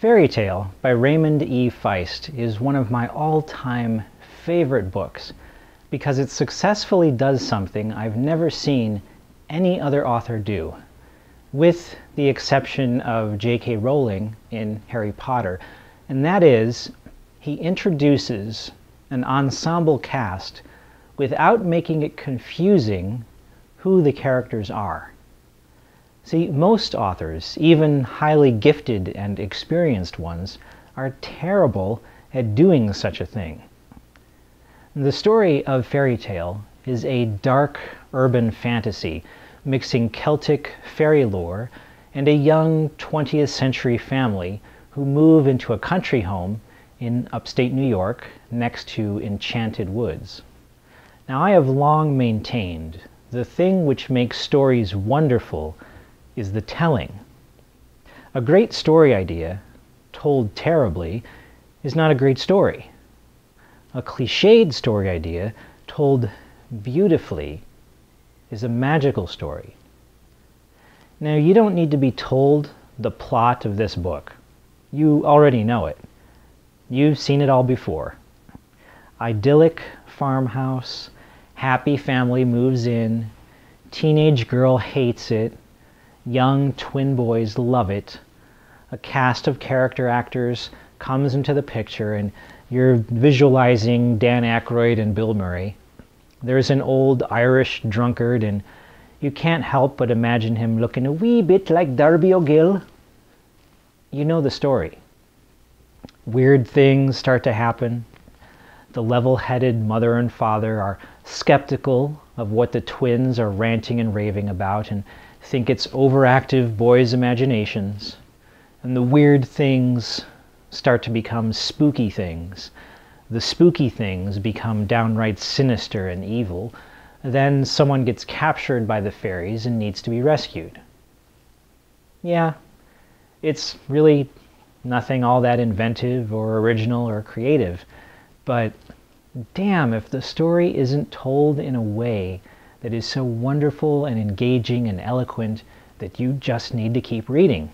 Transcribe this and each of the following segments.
Faerie Tale by Raymond E. Feist is one of my all-time favorite books because it successfully does something I've never seen any other author do, with the exception of J.K. Rowling in Harry Potter, and that is, he introduces an ensemble cast without making it confusing who the characters are. See, most authors, even highly gifted and experienced ones, are terrible at doing such a thing. The story of Faerie Tale is a dark urban fantasy mixing Celtic fairy lore and a young 20th century family who move into a country home in upstate New York next to enchanted woods. Now, I have long maintained the thing which makes stories wonderful is the telling. A great story idea, told terribly, is not a great story. A cliched story idea, told beautifully, is a magical story. Now, you don't need to be told the plot of this book. You already know it. You've seen it all before. Idyllic farmhouse, happy family moves in, teenage girl hates it, young twin boys love it, a cast of character actors comes into the picture and you're visualizing Dan Aykroyd and Bill Murray. There's an old Irish drunkard and you can't help but imagine him looking a wee bit like Darby O'Gill. You know the story. Weird things start to happen. The level-headed mother and father are skeptical of what the twins are ranting and raving about and think it's overactive boys' imaginations. And the weird things start to become spooky things. The spooky things become downright sinister and evil. Then someone gets captured by the fairies and needs to be rescued. Yeah, it's really nothing all that inventive or original or creative, but damn if the story isn't told in a way that is so wonderful and engaging and eloquent that you just need to keep reading.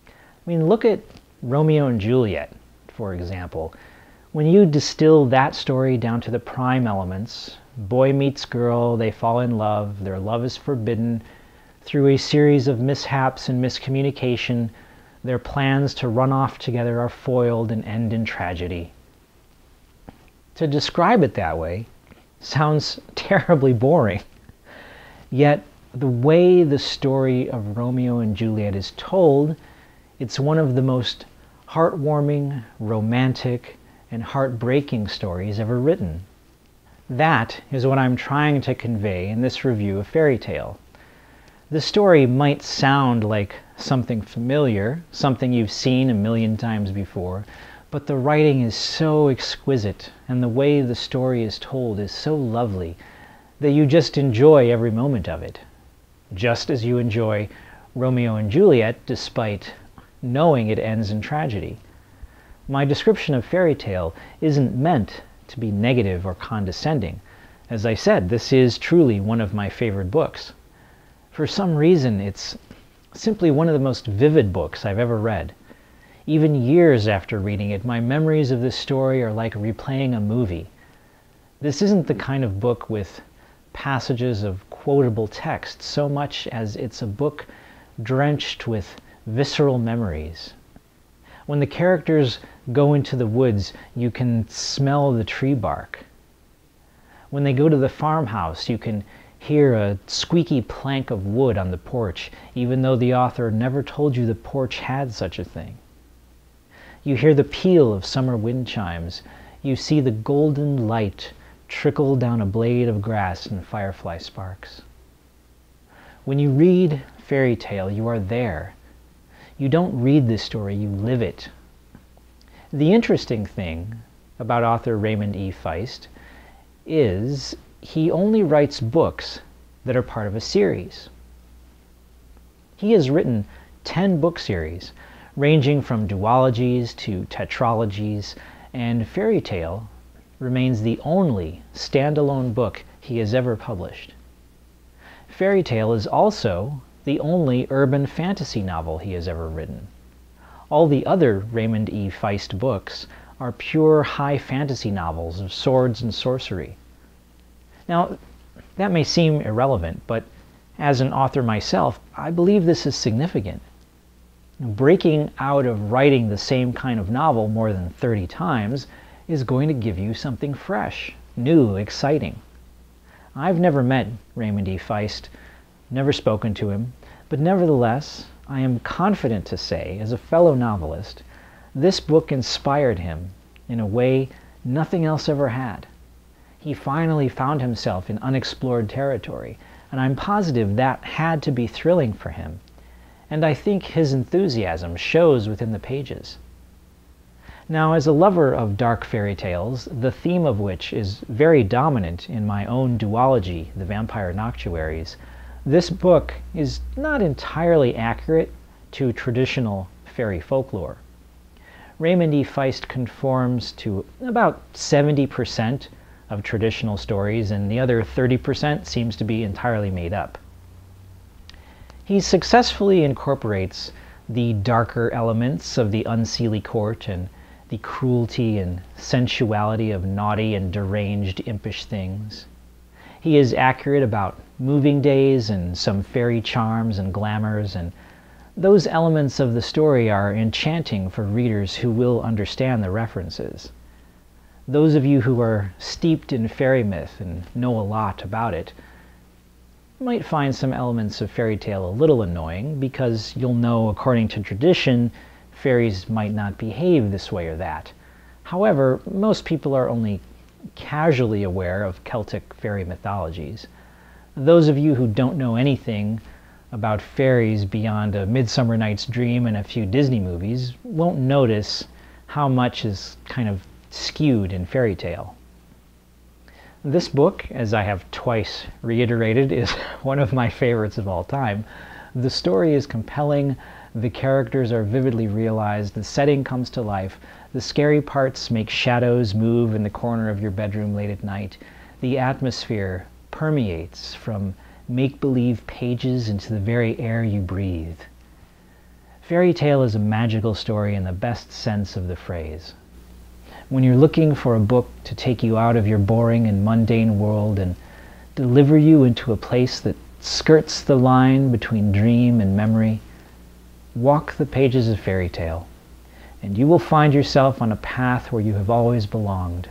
I mean, look at Romeo and Juliet, for example. When you distill that story down to the prime elements, boy meets girl, they fall in love, their love is forbidden, through a series of mishaps and miscommunication, their plans to run off together are foiled and end in tragedy. To describe it that way sounds terribly boring. Yet, the way the story of Romeo and Juliet is told, it's one of the most heartwarming, romantic, and heartbreaking stories ever written. That is what I'm trying to convey in this review of Faerie Tale. The story might sound like something familiar, something you've seen a million times before, but the writing is so exquisite, and the way the story is told is so lovely, that you just enjoy every moment of it. Just as you enjoy Romeo and Juliet, despite knowing it ends in tragedy. My description of Faerie Tale isn't meant to be negative or condescending. As I said, this is truly one of my favorite books. For some reason, it's simply one of the most vivid books I've ever read. Even years after reading it, my memories of this story are like replaying a movie. This isn't the kind of book with passages of quotable text so much as it's a book drenched with visceral memories. When the characters go into the woods, you can smell the tree bark. When they go to the farmhouse, you can hear a squeaky plank of wood on the porch, even though the author never told you the porch had such a thing. You hear the peal of summer wind chimes. You see the golden light trickle down a blade of grass and firefly sparks. When you read Faerie Tale, you are there. You don't read this story, you live it. The interesting thing about author Raymond E. Feist is he only writes books that are part of a series. He has written 10 book series, ranging from duologies to tetralogies, and Faerie Tale remains the only standalone book he has ever published. Faerie Tale is also the only urban fantasy novel he has ever written. All the other Raymond E. Feist books are pure high fantasy novels of swords and sorcery. Now, that may seem irrelevant, but as an author myself, I believe this is significant. Breaking out of writing the same kind of novel more than 30 times is going to give you something fresh, new, exciting. I've never met Raymond E. Feist, never spoken to him, but nevertheless, I am confident to say, as a fellow novelist, this book inspired him in a way nothing else ever had. He finally found himself in unexplored territory, and I'm positive that had to be thrilling for him. And I think his enthusiasm shows within the pages. Now, as a lover of dark fairy tales, the theme of which is very dominant in my own duology, The Vampire Noctuaries, this book is not entirely accurate to traditional fairy folklore. Raymond E. Feist conforms to about 70% of traditional stories, and the other 30% seems to be entirely made up. He successfully incorporates the darker elements of the unseelie court and the cruelty and sensuality of naughty and deranged impish things. He is accurate about moving days and some fairy charms and glamours, and those elements of the story are enchanting for readers who will understand the references. Those of you who are steeped in fairy myth and know a lot about it might find some elements of fairy tale a little annoying, because you'll know, according to tradition, fairies might not behave this way or that. However, most people are only casually aware of Celtic fairy mythologies. Those of you who don't know anything about fairies beyond A Midsummer Night's Dream and a few Disney movies won't notice how much is kind of skewed in fairy tale. This book, as I have twice reiterated, is one of my favorites of all time. The story is compelling, the characters are vividly realized, the setting comes to life, the scary parts make shadows move in the corner of your bedroom late at night, the atmosphere permeates from make-believe pages into the very air you breathe. Fairy tale is a magical story in the best sense of the phrase. When you're looking for a book to take you out of your boring and mundane world and deliver you into a place that skirts the line between dream and memory, walk the pages of fairy tale, and you will find yourself on a path where you have always belonged.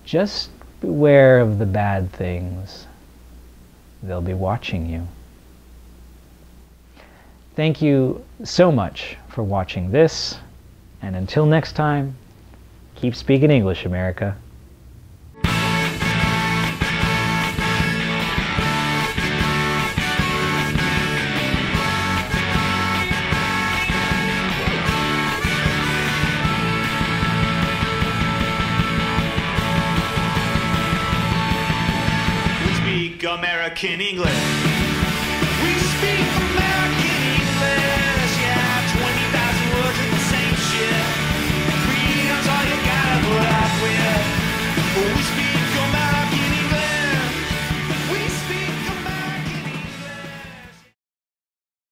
Just beware of the bad things. They'll be watching you. Thank you so much for watching this, and until next time, keep speaking English, America. We speak American English. We speak American